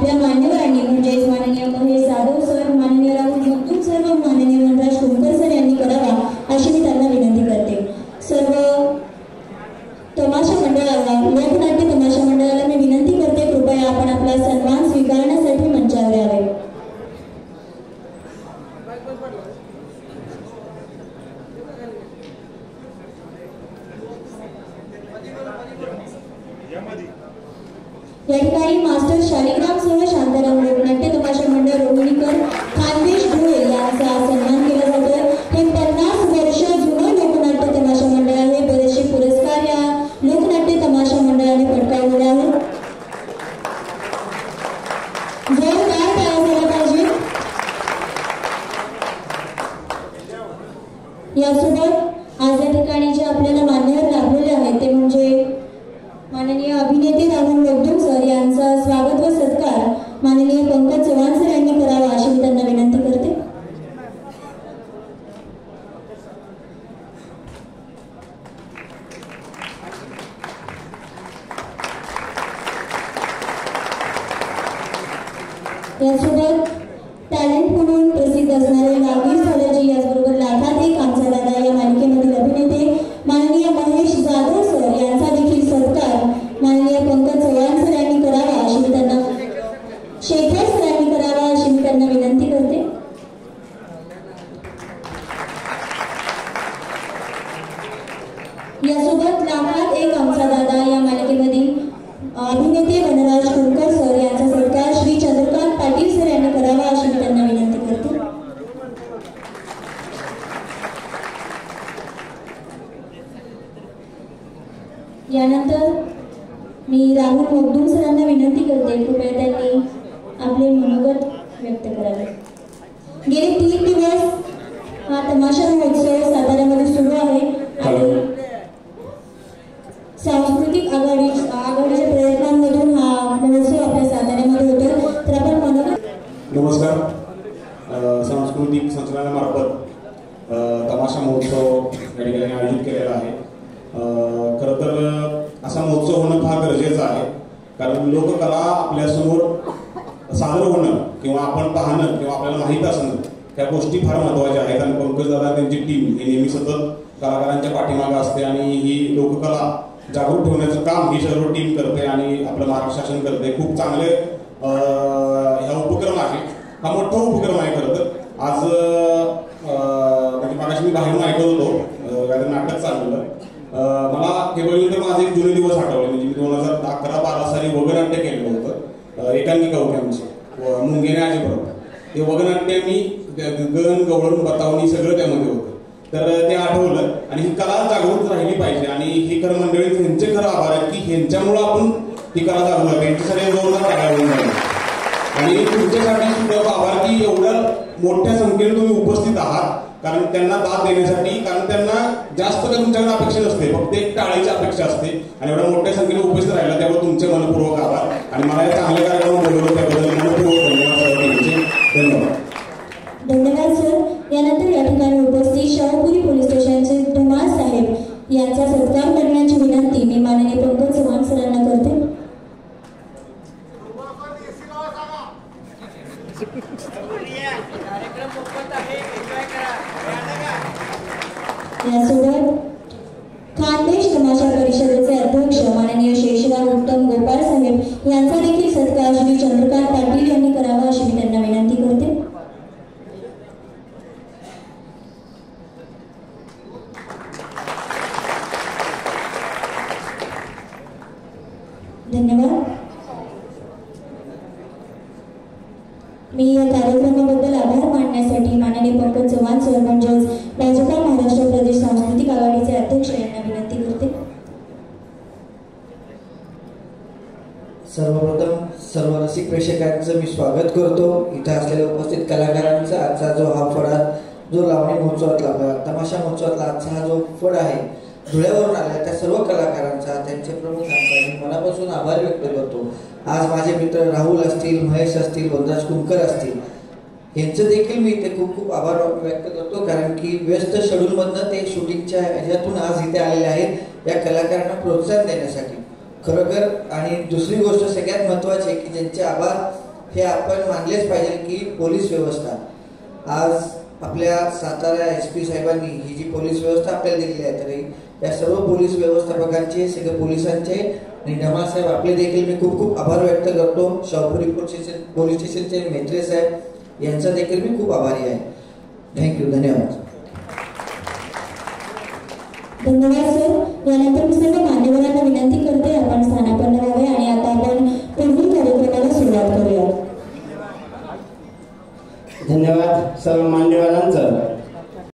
आपल्या मान्यवरांनी म्हणजेच माननीय महेश जाधव सर, माननीय राहुल मगदूम सर व माननीय वनराज कुंकर सर यांनी करावा अशी मी त्यांना विनंती करते. सर्व तमाशा मंडळाला, लोकनाट्य तमाशा मंडळाला मी विनंती करते, कृपया आपण आपला सन्मान स्वीकारण्यासाठी मंचावर यावे. या ठिकाणी मास्टर शालिग्राम सह शांताराम लोकनाट्य तमाशा मंडळ रोहिणीकर खानदेश धुळे यांचा सन्मान केला जातोय. हे 50 वर्ष जुनं लोकनाट्य तमाशा मंडळ आहे. बरेचसे पुरस्कार या लोकनाट्य तमाशा मंडळाने पटकावलेले आहेत. जोरदार टाळ्या झाल्या पाहिजे. यासोबत आज या ठिकाणी जे आपल्याला मान्यवर लाभलेले आहेत ते म्हणजे माननीय अभिनेते राहुल मगदूम सर यांचा स्वागत व सत्कार माननीय पंकज चव्हाण सर यांनी करावा अशी मी त्यांना विनंती करते. यासोबत टॅलेंट म्हणून प्रसिद्ध असणारे नागेश झाल्याची, याचबरोबर लाखात एक आमचा दादा या मालिकेमधील अभिनेते माननीय महेश जाधव सर यांचा देखील सत्कार माननीय पंकज चव्हाण सर यांनी करावा अशी मी त्यांना, शेखर सर यांनी करावा अशी मी त्यांना विनंती करते. यासोबत लाखात एक आमचा दादा या मालिकेमधील अभिनेते वनराज कुंकर सर यांचा सत्कार श्री चंद्रकांत पाटील सर यांनी करावा अशी मी त्यांना विनंती करते. यानंतर मी राहुल मगदूम सरांना विनंती करते, कृपया त्यांनी आपले मनोगत व्यक्त करावे. गेले 3 दिवस हा तमाशा महोत्सव साताऱ्यामध्ये सुरू आहे आणि सांस्कृतिक आघाडीच्या प्रयत्नांमधून हा महोत्सव आपल्या साताऱ्यामध्ये होतो. तर आपण मनोगत. नमस्कार. सांस्कृतिक संचालनामार्फत तमाशा महोत्सव या ठिकाणी आयोजित केलेला आहे. खरं तर असा महोत्सव होणं फार गरजेचं आहे, कारण लोककला आपल्यासमोर सादर होणं किंवा आपण पाहणं किंवा आपल्याला माहीत असणं त्या गोष्टी फार महत्त्वाच्या आहेत. आणि पंकज दादा त्यांची टीम ही नेहमी सतत कलाकारांच्या पाठीमागं असते आणि ही लोककला जागरूक ठेवण्याचं काम ही सर्व टीम करते आणि आपलं मार्गदर्शन करते. खूप चांगले हा उपक्रम आहे. हा मोठा उपक्रम आहे. खरं तर आज म्हणजे मागाशी मी बाहेरून ऐकत होतो काहीतरी नाटक चाललेलं. मला हे बघितलं तर माझे एक जुने दिवस आठवले. म्हणजे मी 2011-12 साली वगनाट्य केलेलं होतं एकांकिका होती आमची मुंगेने आजीबरोबर. ते वगनाट्य मी गण गवळण बतावणी सगळं त्यामध्ये होतं. तर ते आठवलं आणि ही कला जागरूक राहिली पाहिजे. आणि ही खरं मंडळी ह्यांचे खरं आभार आहेत की ह्यांच्यामुळं आपण ही कला जागरूक आहे. त्यांच्यासाठी जोरदार टाळ्या होऊन जाईल. आणि तुमच्यासाठी सुद्धा आभार की एवढ्या मोठ्या संख्येने तुम्ही उपस्थित आहात, कारण त्यांना दाद देण्यासाठी. कारण त्यांना जास्त काही तुमच्याकडे अपेक्षा नसते, फक्त एक टाळीची अपेक्षा असते. आणि एवढ्या मोठ्या संख्येने उपस्थित राहिला त्यामुळे तुमचे मनपूर्वक आभार. आणि मला या चांगल्या कार्यक्रम बोलवलं त्याबद्दल मनपूर्वक धन्यवाद. धन्यवाद सर. यानंतर या ठिकाणी उपस्थित शाहूपुरी पोलीस स्टेशनचे धुमाळ साहेब यांचा सत्कार करण्याची विनंती मी माननीय पंकज चव्हाण सरांना करते. यासोबत खानदेश तमाशा परिषदेचे अध्यक्ष माननीय शेषराव उत्तम गोपाळ साहेब यांचा देखील सत्कार श्री चंद्रकांत पाटील यांनी करावा अशी मी त्यांना विनंती करते. धन्यवाद. मी या कार्यक्रमाबद्दल आभार मानण्यासाठी माननीय पंकज चव्हाण सर म्हणजेच राज्यपाल महाराष्ट्र प्रदेश सांस्कृतिक आघाडीचे अध्यक्ष यांना विनंती करते. सर्वप्रथम सर्व रसिक प्रेक्षकांचं मी स्वागत करतो. इथं असलेल्या उपस्थित कलाकारांचा आजचा जो हा फड जो लावणी महोत्सवातला तमाशा महोत्सवातला आजचा हा जो फड आहे धुळ्यावरून आल्या त्या सर्व कलाकारांचा त्यांचे प्रमुखांचा मी मनापासून आभार व्यक्त करतो. आज माझे मित्र राहुल असतील, महेश असतील, वनराज कुंकर असतील यांचं देखील मी इथे खूप खूप आभार व्यक्त करतो, कारण की व्यस्त शेड्यूलमधनं ते शूटिंगच्या ह्याच्यातून आज इथे आलेले आहेत या कलाकारांना प्रोत्साहन देण्यासाठी खरोखर. आणि दुसरी गोष्ट सगळ्यात महत्त्वाची आहे की ज्यांचे आभार हे आपण मानलेच पाहिजे की पोलीस व्यवस्था आज आपल्या सातारा SP साहेबांनी ही जी पोलीस व्यवस्था आपल्याला दिलेली आहे, तरी या सर्व पोलीस व्यवस्थापकांचे, सगळे पोलिसांचे आणि धमाल साहेब आपले देखील मी खूप खूप आभार व्यक्त करतो. शाहपुरी पोलीस स्टेशनचे मेत्रे साहेब यांचा देखील मी खूप आभारी आहे. थँक्यू, धन्यवाद. धन्यवाद सर. यानंतर